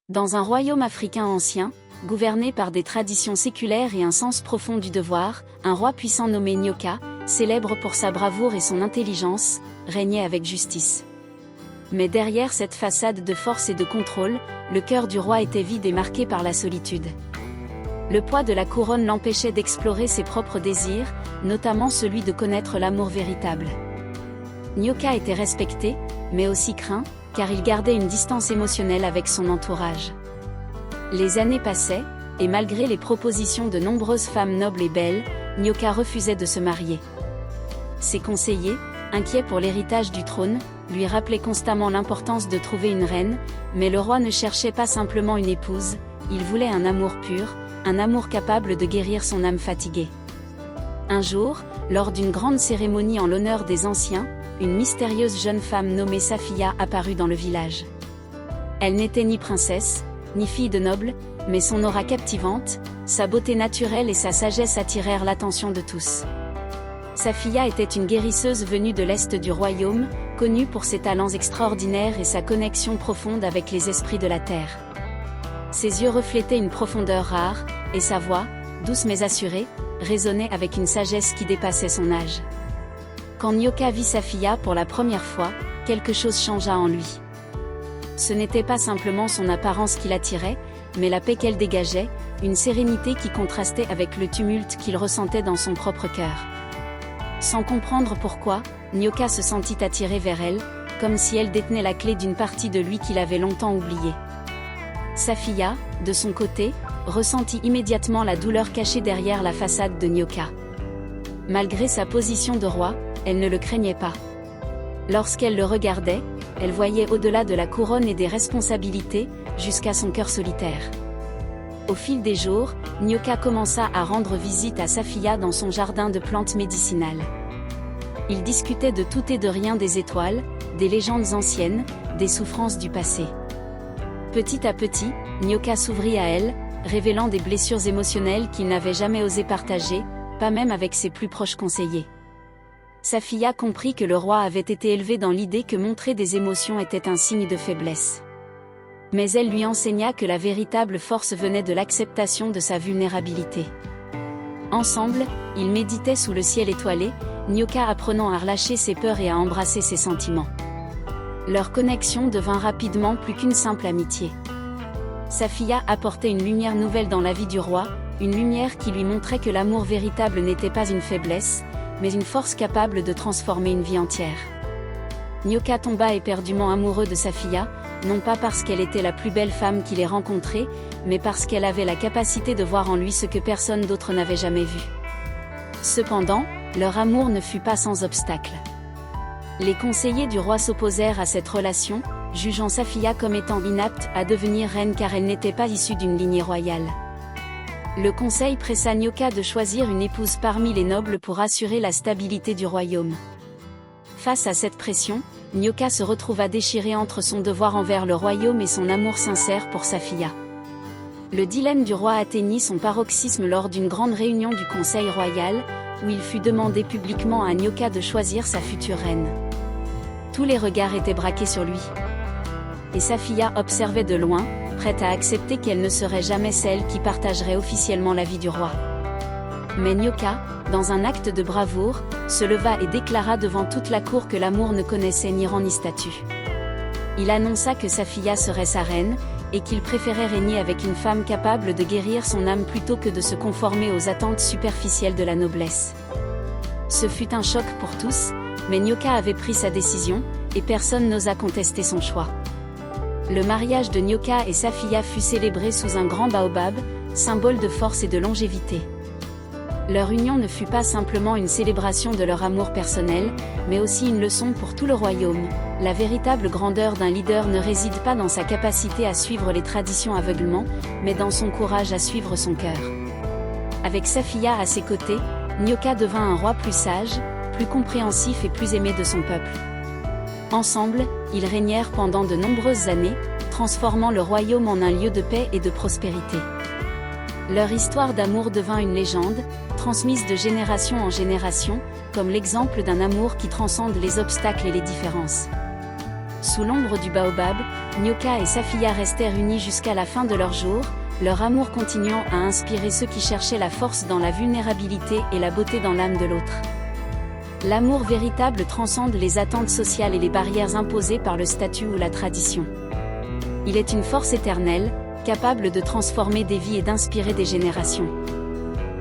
Dans un royaume africain ancien, gouverné par des traditions séculaires et un sens profond du devoir, un roi puissant nommé Nyoka, célèbre pour sa bravoure et son intelligence, régnait avec justice. Mais derrière cette façade de force et de contrôle, le cœur du roi était vide et marqué par la solitude. Le poids de la couronne l'empêchait d'explorer ses propres désirs, notamment celui de connaître l'amour véritable. Nyoka était respecté, mais aussi craint, car il gardait une distance émotionnelle avec son entourage. Les années passaient, et malgré les propositions de nombreuses femmes nobles et belles, Nyoka refusait de se marier. Ses conseillers, inquiets pour l'héritage du trône, lui rappelaient constamment l'importance de trouver une reine, mais le roi ne cherchait pas simplement une épouse, il voulait un amour pur, un amour capable de guérir son âme fatiguée. Un jour, lors d'une grande cérémonie en l'honneur des anciens, une mystérieuse jeune femme nommée Safiya apparut dans le village. Elle n'était ni princesse, ni fille de noble, mais son aura captivante, sa beauté naturelle et sa sagesse attirèrent l'attention de tous. Safiya était une guérisseuse venue de l'est du royaume, connue pour ses talents extraordinaires et sa connexion profonde avec les esprits de la terre. Ses yeux reflétaient une profondeur rare, et sa voix, douce mais assurée, résonnait avec une sagesse qui dépassait son âge. Quand Nyoka vit Safiya pour la première fois, quelque chose changea en lui. Ce n'était pas simplement son apparence qui l'attirait, mais la paix qu'elle dégageait, une sérénité qui contrastait avec le tumulte qu'il ressentait dans son propre cœur. Sans comprendre pourquoi, Nyoka se sentit attiré vers elle, comme si elle détenait la clé d'une partie de lui qu'il avait longtemps oubliée. Safiya, de son côté, ressentit immédiatement la douleur cachée derrière la façade de Nyoka. Malgré sa position de roi, elle ne le craignait pas. Lorsqu'elle le regardait, elle voyait au-delà de la couronne et des responsabilités, jusqu'à son cœur solitaire. Au fil des jours, Nyoka commença à rendre visite à Safiya dans son jardin de plantes médicinales. Ils discutaient de tout et de rien, des étoiles, des légendes anciennes, des souffrances du passé. Petit à petit, Nyoka s'ouvrit à elle, révélant des blessures émotionnelles qu'il n'avait jamais osé partager, pas même avec ses plus proches conseillers. Safiya comprit que le roi avait été élevé dans l'idée que montrer des émotions était un signe de faiblesse. Mais elle lui enseigna que la véritable force venait de l'acceptation de sa vulnérabilité. Ensemble, ils méditaient sous le ciel étoilé, Nyoka apprenant à relâcher ses peurs et à embrasser ses sentiments. Leur connexion devint rapidement plus qu'une simple amitié. Safiya apportait une lumière nouvelle dans la vie du roi, une lumière qui lui montrait que l'amour véritable n'était pas une faiblesse, mais une force capable de transformer une vie entière. Nyoka tomba éperdument amoureux de Safiya, non pas parce qu'elle était la plus belle femme qu'il ait rencontrée, mais parce qu'elle avait la capacité de voir en lui ce que personne d'autre n'avait jamais vu. Cependant, leur amour ne fut pas sans obstacle. Les conseillers du roi s'opposèrent à cette relation, jugeant Safiya comme étant inapte à devenir reine car elle n'était pas issue d'une lignée royale. Le conseil pressa Nyoka de choisir une épouse parmi les nobles pour assurer la stabilité du royaume. Face à cette pression, Nyoka se retrouva déchiré entre son devoir envers le royaume et son amour sincère pour Safiya. Le dilemme du roi atteignit son paroxysme lors d'une grande réunion du conseil royal, où il fut demandé publiquement à Nyoka de choisir sa future reine. Tous les regards étaient braqués sur lui. Et Safiya observait de loin, prête à accepter qu'elle ne serait jamais celle qui partagerait officiellement la vie du roi. Mais Nyoka, dans un acte de bravoure, se leva et déclara devant toute la cour que l'amour ne connaissait ni rang ni statut. Il annonça que Safiya serait sa reine, et qu'il préférait régner avec une femme capable de guérir son âme plutôt que de se conformer aux attentes superficielles de la noblesse. Ce fut un choc pour tous, mais Nyoka avait pris sa décision, et personne n'osa contester son choix. Le mariage de Nyoka et Safiya fut célébré sous un grand baobab, symbole de force et de longévité. Leur union ne fut pas simplement une célébration de leur amour personnel, mais aussi une leçon pour tout le royaume. La véritable grandeur d'un leader ne réside pas dans sa capacité à suivre les traditions aveuglement, mais dans son courage à suivre son cœur. Avec Safiya à ses côtés, Nyoka devint un roi plus sage, plus compréhensif et plus aimé de son peuple. Ensemble, ils régnèrent pendant de nombreuses années, transformant le royaume en un lieu de paix et de prospérité. Leur histoire d'amour devint une légende, transmise de génération en génération, comme l'exemple d'un amour qui transcende les obstacles et les différences. Sous l'ombre du baobab, Nyoka et Safiya restèrent unis jusqu'à la fin de leurs jours, leur amour continuant à inspirer ceux qui cherchaient la force dans la vulnérabilité et la beauté dans l'âme de l'autre. L'amour véritable transcende les attentes sociales et les barrières imposées par le statut ou la tradition. Il est une force éternelle, capable de transformer des vies et d'inspirer des générations.